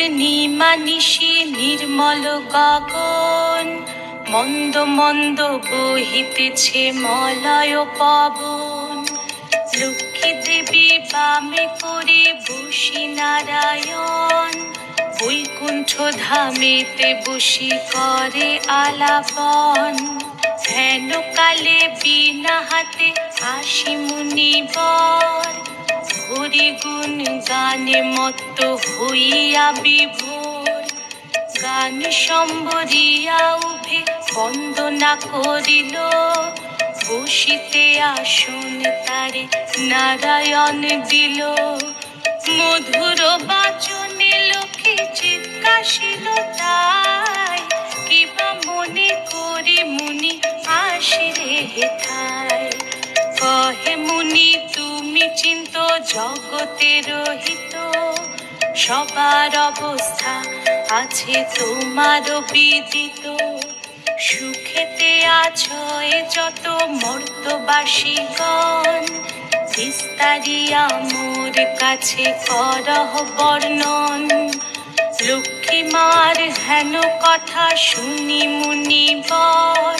পূর্ণিমা নিশি নির্মল গগন, মন্দ মন্দ বহিতেছে মলয় পবন। লক্ষ্মী দেবী বামে করে বসি নারায়ণ, বৈকুণ্ঠ ধামেতে বসি করে আলাপন। হেন কালে বিনা হাতে আসি মুনিবর, হরি গুণ গানে মত্ত হইয়া বিভোর। গান সম্বরিয়া উভে বন্দনা করিল, বসিতে আসন তারে নারায়ণ দিল। মধুর বাচনে লোকে জিজ্ঞাসিল তাই, কিবা মনে করি মুনি আসিরে হেথায়। কহে মুনি তুমি চিন্ত জগতের হিত, সবার অবস্থা আছে তোমার বিদিত। সুখেতে আছো এ যত মর্তবাসীগণ, বিস্তারিয়া মোর কাছে করহ বর্ণন। লক্ষ্মী মার হেন কথা শুনি মুনিবর,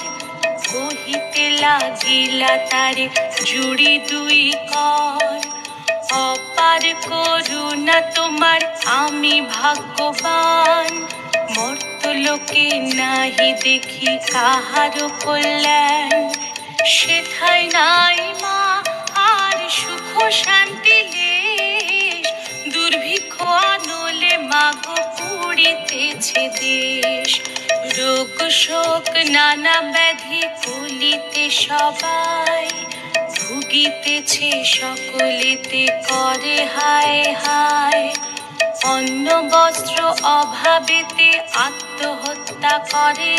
কহিতে লাগিলা তারে জুড়ি দুই কর। অপার করুণা তোমার আমি ভাগ্যবান, মর্তলোকে নাহি দেখি কাহার কল্যাণ। সেথায় নাই মা আর সুখ শান্তি লেশ, দুর্ভিক্ষ আনলে মাগো পুড়িতেছে দেশ। রোগ শোক নানা ব্যাধি কলিতে সবাই, ভুগিতেছে সকলেতে করে হায় হায়। অন্ন বস্ত্র অভাবেতে আত্মহত্যা করে,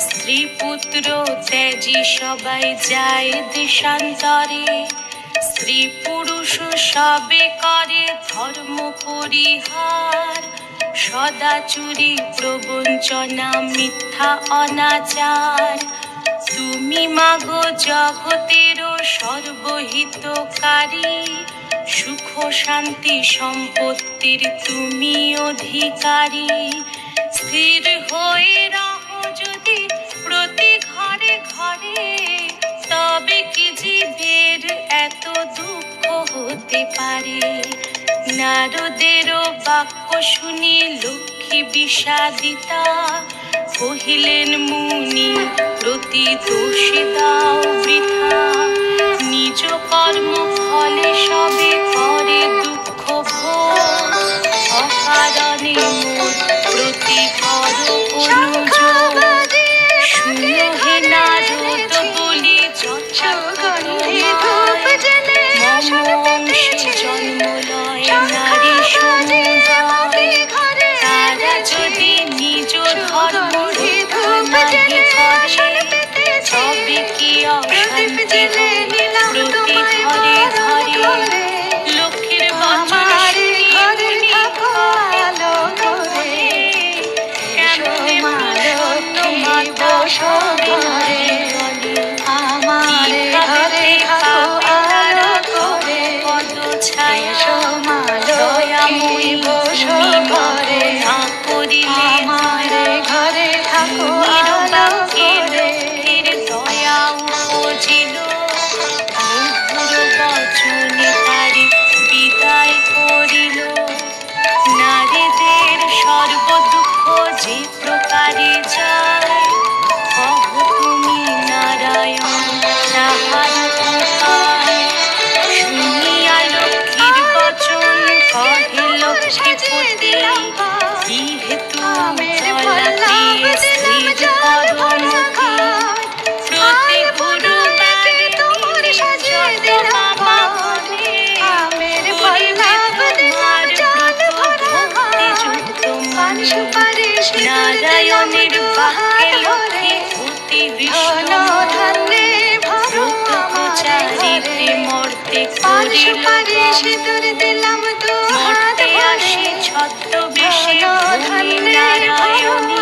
স্ত্রী পুত্র ত্যাজি সবাই যায় দেশান্তরে। স্ত্রী পুরুষ সবে করে ধর্ম পরিহার, সদা চুরি প্রবঞ্চনা মিথ্যা অনাচার। তুমি মাগো জগতের সর্বহিতকারী, সুখ শান্তি সম্পত্তির তুমি অধিকারী। স্থির হয়ে রহো যদি প্রতি ঘরে ঘরে, তবে কি জীবের এত দুঃখ হতে পারে। নারদেরও বাক্য শুনি লক্ষ্মী বিষাদিতা, কহিলেন মুনি প্রতি দোষে দাও বৃথা। নিজ কর্ম ফলে সবে করে দুঃখ ভোগ, অকারণে মোর প্রতি করো অনুযোগ। শুনো হে নারদ বলি যথা মমংসে জন্ম লয় নারী সমুদয়। তারা যদি নিজ ধর্ম নাহি করে, তবে কি অশান্তি প্রতি ঘরে ঘরে। লক্ষ্মীর বচন শুনি মুনি ভালো করে, কেমনে প্রসন্ন মাতা সবিনয়ে বলে। আমার ঘরে আলো করে পদ ছায়া, দয়াময়ী তুমি ঘরে না করিলে। আমার ঘরে থাকো আলো করে, দয়া উপজিল। মধুর বচনে তারে বিদায় করিল। নারীদের সর্বদুঃখ যে প্রকারে যায়, কহ তুমি নারায়ণ তাহার উপায়। শুনিয়া লক্ষ্মীর বচন কহে লক্ষ্মীপতি, কি হেতু চলাতে স্থির করমতি। প্রতি গুরুবার তোমার সাজে দিলাম বাহনে, করিবে তোমার ব্রত ভক্তি যুক্ত মনে। নারায়ণের বাক্যে লক্ষ্মী অতি বিষ্ণু, ব্রত প্রচারিতে মর্তে করিল মর্তে আসি ছদ্মবেশে ভূমি নারায়ণী।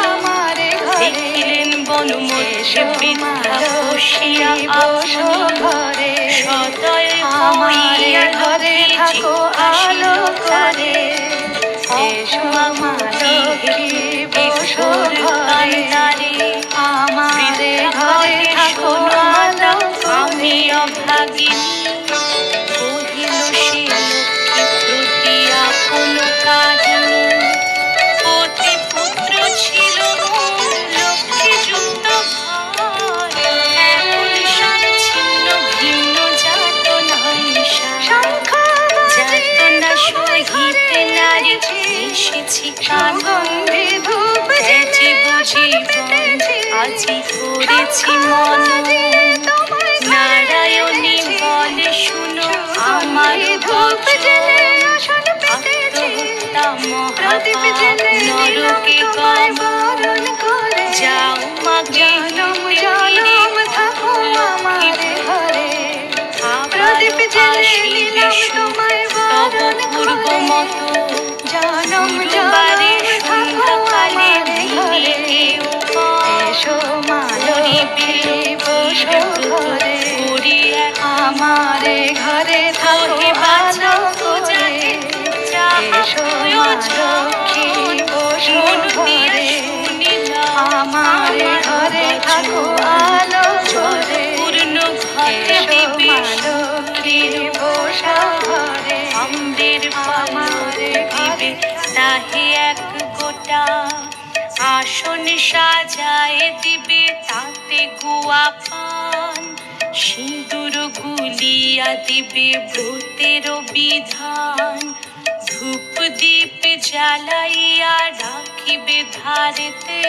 দেখিলেন বনমধ্যে বৃদ্ধা বসিয়া আপনি, সদয় হইয়া ঘরে থাকো আলো করে। অভাগিনী কহিল সে লক্ষ্মী প্রতি আপন কাহিনী। পতি পুত্র ছিল মোর লক্ষ্মী যুক্ত ঘর, এমন সচ্ছিন্ন ভিন্ন যাতনাইসা। যাতনা সহিতে নারী এসেছি কানন্দে ত্যাজি বুঝিবন আজি করেছি মনন। নারায়ণী বলে শুনো আমার বচন, আত্মহত্যা মহাপাপ নরকে গমন। যাও মা জনম থাকো আমার ঘরে, প্রদীপ জ্বালিয়ে তোমায় বরণ করব মত। গুরুবারে সন্ধ্যাকালে ভিড়ে এসো মা লক্ষ্মী বসো ঘরে, আমারে ঘরে থাকো ভালো করে। এসো মা লক্ষ্মী বসো ঘরে, আমারে ঘরে থাকো আলো করে। পূর্ণ ঘরে মা লক্ষ্মী বসো ঘরে, অমৃর আমারে ঘরে তাহে এক গোটা। আসন সাজায় দিবে তাতে গুয়া পান, সিঁদুর গুলিয়া দিবে ব্রতের বিধান। ধূপ দীপ জ্বালাইয়া রাখিবে ধারেতে,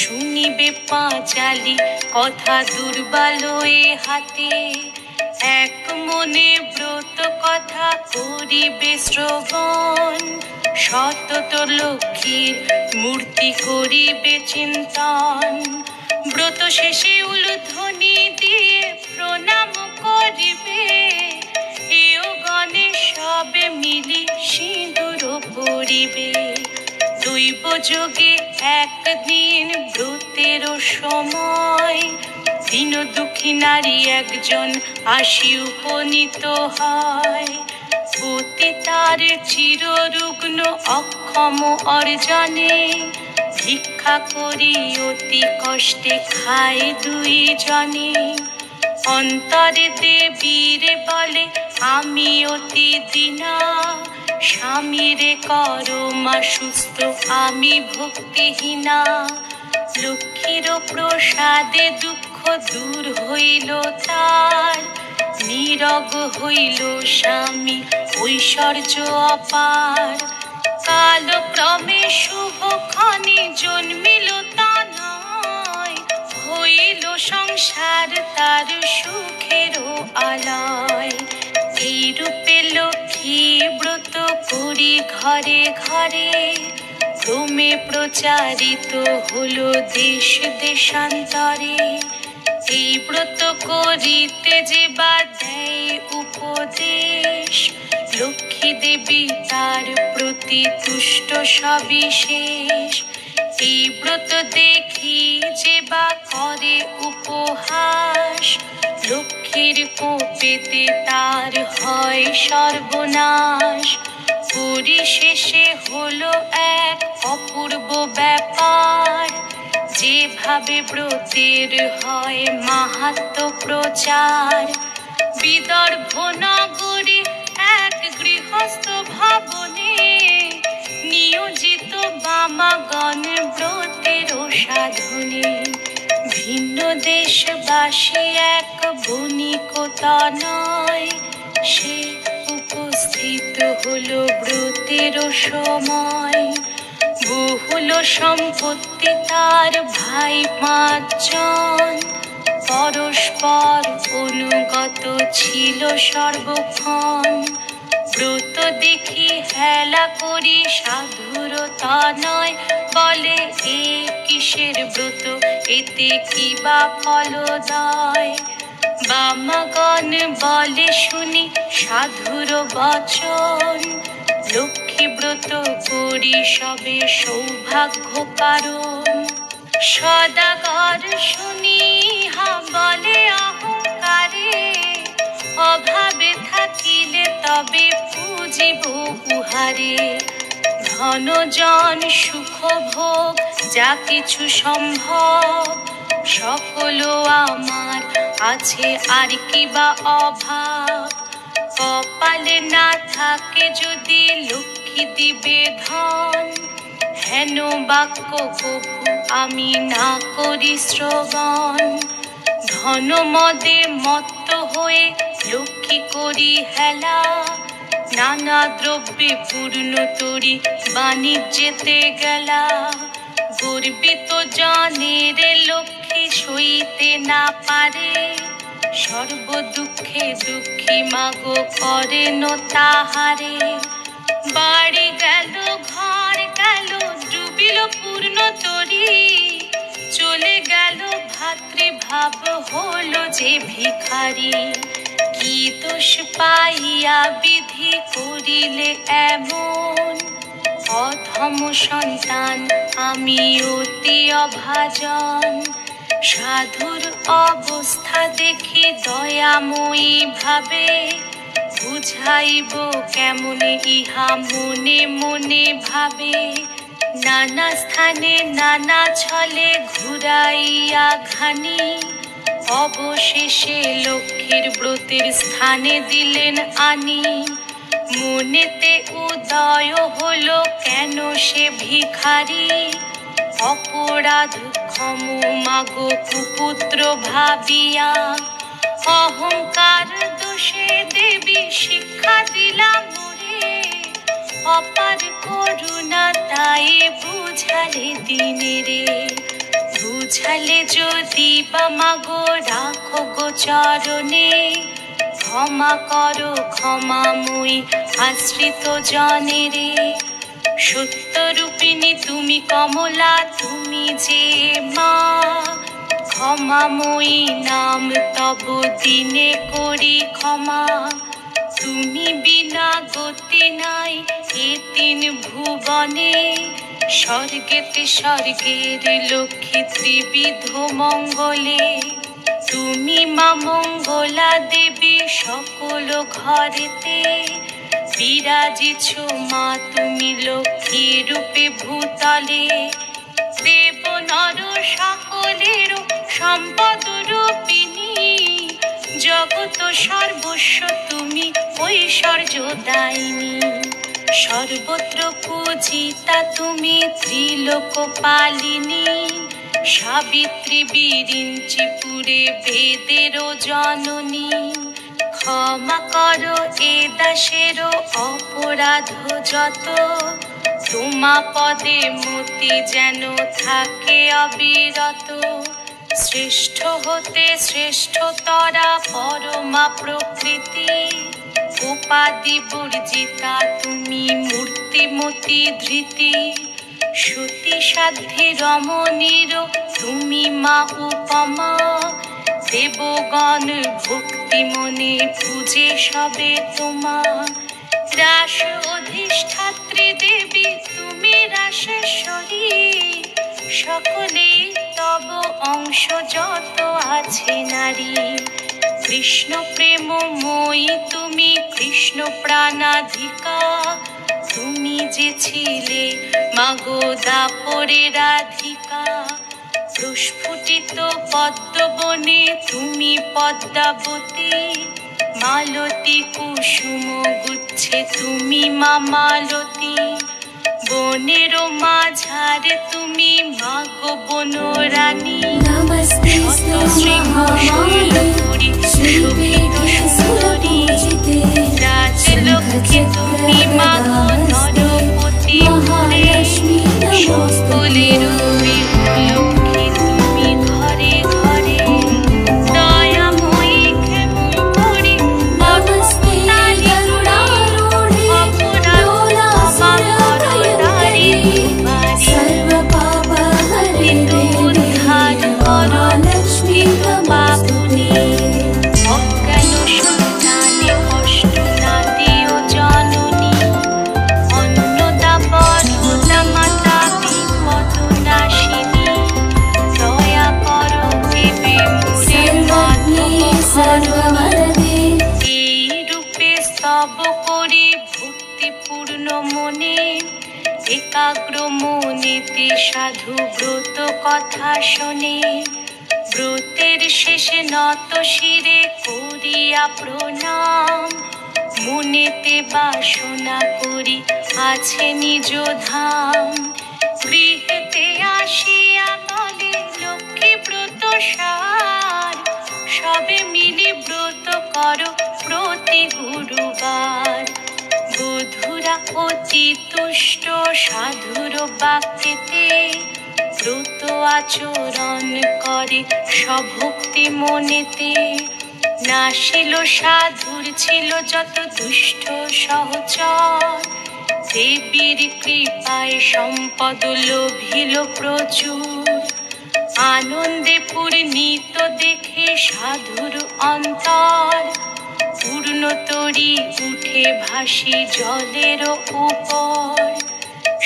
শুনিবে পাঁচালি কথা দুর্বল এ হাতে। এক মনে ব্রত কথা করিবে শ্রবণ, সতত লক্ষ্মীর মূর্তি করিবে চিন্তন। ব্রত শেষে উলুধ্বনি দিয়ে প্রণাম করিবে, এও গণে সবে মিলি সিঁদুর পরিবে। দৈব যোগে একদিন ব্রতের সময়, দীন দুঃখী নারী একজন আসি উপনীত হয়। পতি তার চিররুগ্ন অক্ষম অর্জনে, ভিক্ষা করি অতি কষ্টে খায় দুই জনে। অন্তরে দেবীরে বলে আমি অতি দীনা, স্বামীরে করো মা সুস্থ আমি ভক্তিহীনা। লক্ষ্মীর প্রসাদে দুঃখ দূর হইল তার, নীরব হইল স্বামী ঐশ্বর্য অপার। কালক্রমে শুভক্ষণে জন্মিল তা নয়, হইল সংসার তার সুখেরও আলয়। এইরূপে লক্ষ্মী ব্রত করি ঘরে ঘরে, ক্রমে প্রচারিত হলো দেশ দেশান্তরে। এই ব্রত করিতে যে বা দেয় উপদেশ, লক্ষ্মী দেবী তার প্রতি তুষ্ট সবিশেষ। এই ব্রত দেখি যে বা করে উপহাস, লক্ষ্মীর কোপেতে তার হয় সর্বনাশ। পরিশেষে হলো এক অপূর্ব ব্যাপার, যেভাবে ব্রতের হয় মাহাত্ম্য প্রচার। বিদর্ভ নগরে এক গৃহস্থ ভবনে, নিয়োজিত বামাগণ ব্রতের সাধনে। ভিন্ন দেশবাসী এক বণিকতা নয়, সে উপস্থিত হলো ব্রতের সময়। বহুল সম্পত্তি তার ভাই পাঁচজন, পরস্পর অনুগত ছিল সর্বক্ষণ। ব্রত দেখি হেলা করি সাধুরতা নয়, বলে এ কিসের ব্রত এতে কি বা ফলদায়। বামাগণ বলে শুনি সাধুর বচন, লক্ষ্মী ব্রত করি সবে সৌভাগ্য কারণ। সদাগর শুনি হা বলে অহংকারে, অভাবে থাকিলে তবে পুজিব উহারে। ধন জন সুখ ভোগ যা কিছু সম্ভব, সকল আমার আছে আর কি বা অভাব, কপালে না থাকে যদি লক্ষ্মী দিবে ধন। হেন বাক্য কভু আমি না করি শ্রবণ, ধন মদে মত্ত হয়ে লক্ষ্মী করি হেলা। নানা দ্রব্যে পূর্ণ তরি বাণিজ্যেতে গেলা, গর্বিত জনের লক্ষ্মী সইতে না পারে। সর্ব দুঃখে দুঃখী মাগো করেন তাহারে। বাড়ি গেল ঘর গেল ডুবিল পূর্ণ তরি, চলে গেল ভাতৃভাব হলো যে ভিখারি। কি দোষ পাইয়া বিধি করিলে এমন, অধম সন্তান আমি অতি অভাজন। সাধুর অবস্থা দেখি দয়াময়ী ভাবে, বুঝাইব কেমনে ইহা মনে মনে ভাবে। নানা স্থানে নানা ছলে ঘুরাইয়া ঘানি, অবশেষে লক্ষ্মীর ব্রতের স্থানে দিলেন আনি। মনেতে উদয় হলো কেন সে ভিখারি, অপরাধ ক্ষম মাগো কুপুত্র ভাবিয়া। অহংকার দোষে দেবী শিক্ষা দিলাম মোরে, অপার করুণা তাই বুঝালে দিনে রে। বুঝালে যদি বা মাগো রাখো গো চরণে, ক্ষমা করো ক্ষমাময়ী আশ্রিত জনে রে। সত্যরূপিণী তুমি কমলা তুমি যে মা, ক্ষমাময়ী নাম তব দিনে করি ক্ষমা। তুমি বিনা গতি নাই এ তিন ভুবনে, স্বর্গেতে স্বর্গের লক্ষ্মী ত্রিবিধ মঙ্গলে। তুমি মা মঙ্গলা দেবী সকল ঘরেতে, বিরাজিছ মা তুমি লক্ষ্মী রূপে ভূতলে। দেব নর সকলের সম্পদ রূপিণী, জগত সর্বস্ব তুমি ঐশ্বর্য দায়িনী। সর্বত্র পূজিতা তুমি ত্রিলোক পালিনী, সাবিত্রী বিরিঞ্চিপুরে বেদের জননী। ক্ষমা করো এ দাসের অপরাধ যত, তোমা পদে মতি যেন থাকে অবিরত। শ্রেষ্ঠ হতে শ্রেষ্ঠতরা পরমা প্রকৃতি, উপাধি বর্জিতা তুমি মূর্তিমতি ধৃতি। সতী সাধ্যি রমণীর তুমি মা উপমা, দেবগণ ভক্তি মনে পূজে সবে তোমা। রাস অধিষ্ঠাত্রী দেবী তুমি রাসেশ্বরী, সকলেই তব অংশ যত আছে নারী। কৃষ্ণ প্রেমময়ী তুমি কৃষ্ণ প্রাণাধিকা, তুমি যে ছিলে মাগো দাপরে রাধিকা। প্রস্ফুটিত পদ্মবনে তুমি পদ্মাবতী, মালতী কুসুম গুচ্ছে তুমি মা মালতী। বনের মাঝারে তুমি মাগো বনরানী, শত শৃঙ্গ শৈলপুরী শোভিত সুন্দরী। রাজলক্ষ্মী তুমি মাগো নরপতি মোরে, সকলের লক্ষ্মী তুমি ঘরে ঘরে। দয়াময়ী ক্ষেমং করি অবস্থানি রূঢ়ে, অপরাধ ক্ষমা করো নারী তোমারি। উদ্ধার করো লক্ষ্মী বাবুনি, অজ্ঞান সন্তানে কষ্ট না দিও জননী। অন্নদা বরদা মাতা বিপদ নাশিনী, দয়া করো দেবে মোরে মাধবী। এই রূপে স্তব করি ভক্তিপূর্ণ মনে, একাগ্র মনেতে সাধু ব্রত কথা শোনে। ব্রতের শেষে নত শিরে করিয়া প্রণাম, মনেতে বাসনা করি আছে নিজ ধাম। গৃহেতে আসিয়া বলে লক্ষ্মী ব্রত সার, সবে মিলি ব্রত করো প্রতি গুরুবার। বধুরা অতি তুষ্ট সাধুর বাক্যেতে, ব্রত আচরণ করে সভক্তি মনেতে। নাশিল সাধুর ছিল যত দুষ্ট সহচর, দেবীর কৃপায় সম্পদ লোভিল প্রচুর। আনন্দে পূর্ণিত দেখে সাধুর অন্তর, পূর্ণ তরি উঠে ভাসি জলের উপর।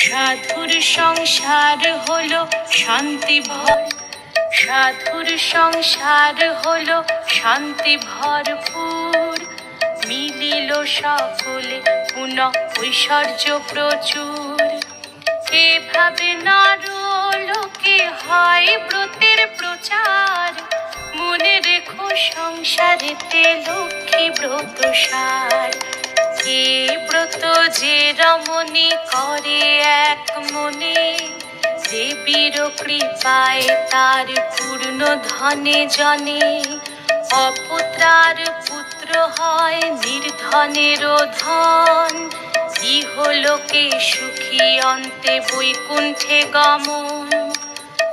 সাধুর সংসার হলো শান্তি ভর, সাধুর সংসার হলো শান্তি ভরপুর। মিলিল সকলে পুনঃ ঐশ্বর্য প্রচুর। এভাবে নর লোকে হয় ব্রতের প্রচার, মনে রেখো সংসারেতে লক্ষ্মী ব্রত সার। এ ব্রত যে রমণী করে এক মনে, দেবীর কৃপায় তার পূর্ণ ধনে জনে। অপুত্রার পুত্র হয় নির্ধনের ধন, ইহলোকে সুখী অন্তে বৈকুণ্ঠে গমন।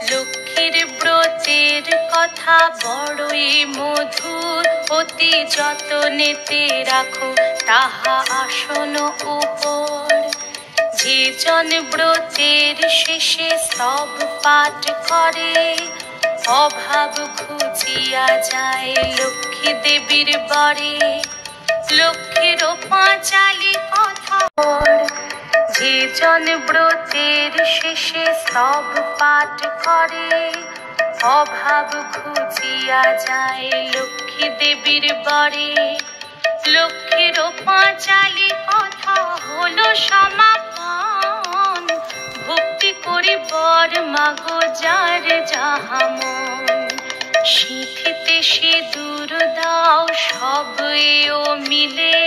লক্ষ্মীর ব্রতের কথা বড়ই মধুর, অতি যতনেতে রাখো তাহা আসন উপর। যে জন ব্রতের শেষে স্তব পাঠ করে, অভাব ঘুচিয়া যায় লক্ষ্মী দেবীর বরে। লক্ষ্মীর পাঁচালি কথা, যে জন ব্রতের শেষে স্তব পাঠ করে, অভাব ঘুচিয়া যায় লক্ষ্মী দেবীর বরে। লক্ষ্মীর পাঁচালি কথা হলো সমাপন, ভক্তি করি বর মাগো যার যাহা মন। সিঁথিতে সিঁদুর দাও সব এও মিলে,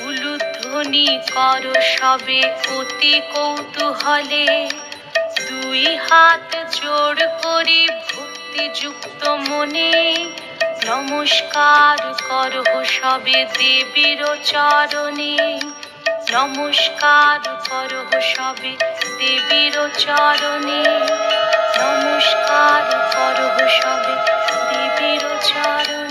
উলুধ্বনি করো সবে অতি কৌতূহলে। দুই হাত জোড় করি ভক্তিযুক্ত মনে, নমস্কার করো সবে দেবীর চরণে। নমস্কার করো সবে দেবীর চরণে, নমস্কার করো সবে দেবীর চরণে।